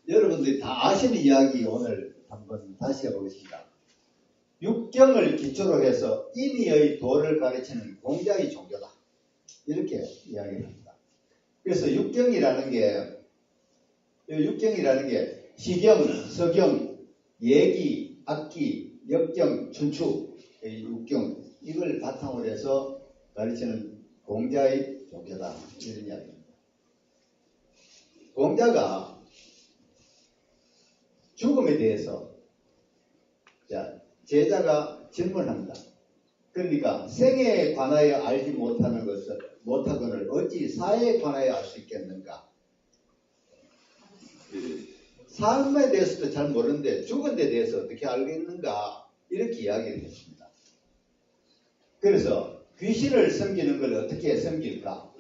여러분들이 다 아시는 이야기 오늘 한번 다시 해보겠습니다. 육경을 기초로 해서 인의의 도를 가르치는 공자의 종교다. 이렇게 이야기를 합니다. 그래서 육경이라는 게 시경, 서경, 예기, 악기, 역경, 춘추, 육경 이걸 바탕으로 해서 가르치는 공자의 종교다. 이런 이야기입니다. 공자가 죽음에 대해서 제자가 질문합니다. 그러니까 생에 관하여 알지 못하거늘 어찌 사에 관하여 알 수 있겠는가? 삶에 대해서도 잘 모르는데 죽은 데 대해서 어떻게 알겠는가? 이렇게 이야기를 했습니다. 그래서 귀신을 섬기는 걸 어떻게 섬길까?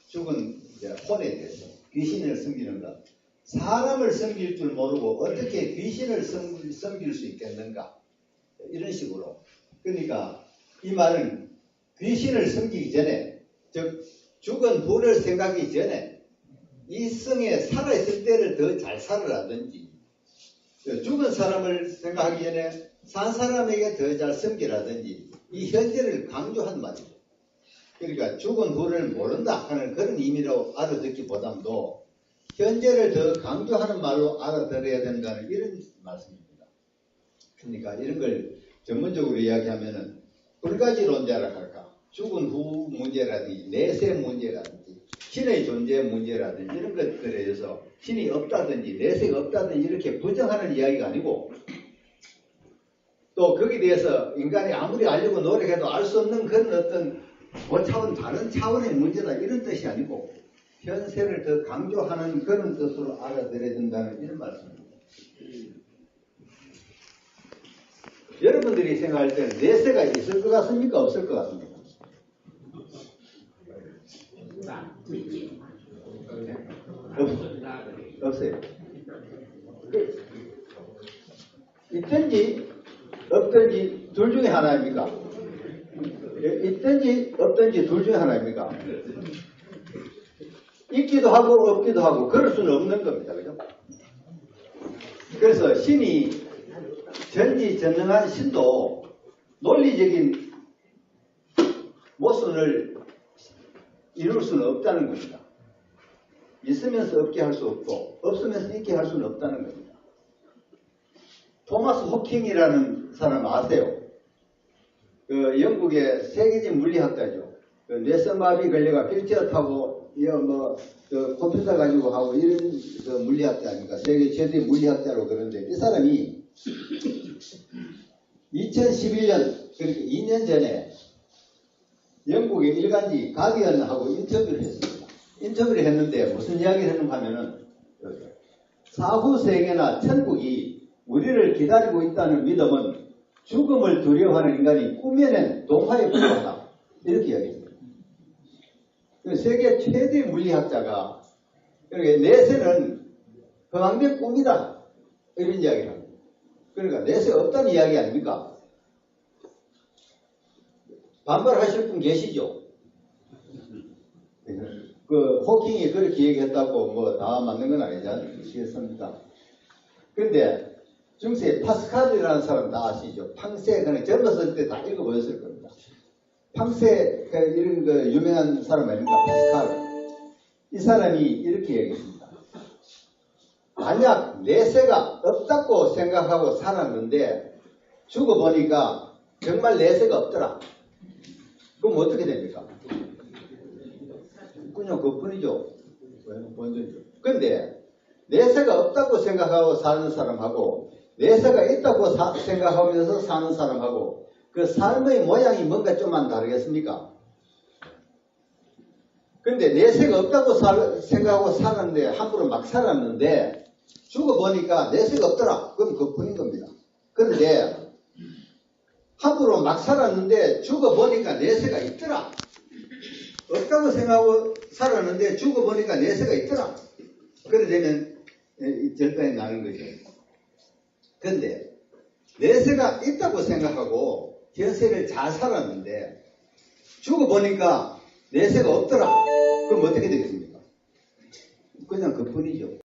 죽은 혼에 대해서 귀신을 섬기는 것. 사람을 섬길 줄 모르고 어떻게 귀신을 섬길 수 있겠는가? 이런 식으로. 그러니까 이 말은 귀신을 섬기기 전에, 즉 죽은 부를 생각하기 전에 이 성에 살아있을 때를 더 잘 살아라든지, 죽은 사람을 생각하기 전에 산 사람에게 더 잘 섬기라든지, 이 현재를 강조한 말이죠. 그러니까 죽은 후를 모른다 하는 그런 의미로 알아듣기보다도 현재를 더 강조하는 말로 알아들어야 된다는 이런 말씀입니다. 그러니까 이런 걸 전문적으로 이야기하면은 불가지론자라 할까, 죽은 후 문제라든지 내세 문제라든지 신의 존재 문제라든지 이런 것들에 대해서 신이 없다든지 내세가 없다든지 이렇게 부정하는 이야기가 아니고, 또 거기에 대해서 인간이 아무리 알려고 노력해도 알 수 없는 그런 어떤 고차원 다른 차원의 문제다 이런 뜻이 아니고 현세를 더 강조하는 그런 뜻으로 알아들여야 된다는 이런 말씀입니다. 여러분들이 생각할 때는 내세가 있을 것 같습니까? 없을 것 같습니까? 없어요. 있든지 없든지 둘 중에 하나입니까? 있든지 없든지 둘 중에 하나입니까? 있기도 하고 없기도 하고 그럴 수는 없는 겁니다. 그죠? 그래서 신이 전지전능한 신도 논리적인 모순을 이룰 수는 없다는 겁니다. 있으면서 없게 할 수 없고 없으면서 있게 할 수는 없다는 겁니다. 토마스 호킹이라는 사람 아세요? 그 영국의 세계적 물리학자죠. 그 뇌성마비 걸려가 휠체어 타고 그 컴퓨터 가지고 하고 이런 그 물리학자 아닙니까? 세계 최대의 물리학자로 그러는데 이 사람이 2011년 그러니까 2년 전에 영국의 일간지 가디언하고 인터뷰를 했습니다. 인터뷰를 했는데 무슨 이야기를 했는가 하면은 사후 세계나 천국이 우리를 기다리고 있다는 믿음은 죽음을 두려워하는 인간이 꾸며낸 동화에 불과하다. 이렇게 이야기했습니다. 세계 최대 물리학자가 내세는 허황된 꿈이다. 이런 이야기를 합니다. 그러니까 내세가 없다는 이야기 아닙니까? 반발하실 분 계시죠? 그 호킹이 그렇게 얘기했다고 뭐 다 맞는 건 아니겠습니까? 그런데 중세 파스칼이라는 사람 다 아시죠? 팡세, 그냥 젊었을 때 다 읽어보셨을 겁니다. 팡세, 이런 그 유명한 사람 아닙니까? 파스칼. 이 사람이 이렇게 얘기했습니다. 만약 내세가 없다고 생각하고 살았는데 죽어보니까 정말 내세가 없더라. 그럼 어떻게 됩니까? 그냥 그뿐이죠. 그런데 내세가 없다고 생각하고 사는 사람하고 내세가 있다고 생각하면서 사는 사람하고 그 삶의 모양이 뭔가 좀만 다르겠습니까? 근데 내세가 없다고 생각하고 살았는데 함부로 막 살았는데 죽어보니까 내세가 없더라. 그럼 그뿐인 겁니다. 그런데 함부로 막 살았는데 죽어보니까 내세가 있더라. 없다고 생각하고 살았는데 죽어보니까 내세가 있더라. 그래 되면 절단이 나는 거죠. 그런데 내세가 있다고 생각하고 현세를 잘 살았는데 죽어보니까 내세가 없더라. 그럼 어떻게 되겠습니까? 그냥 그뿐이죠.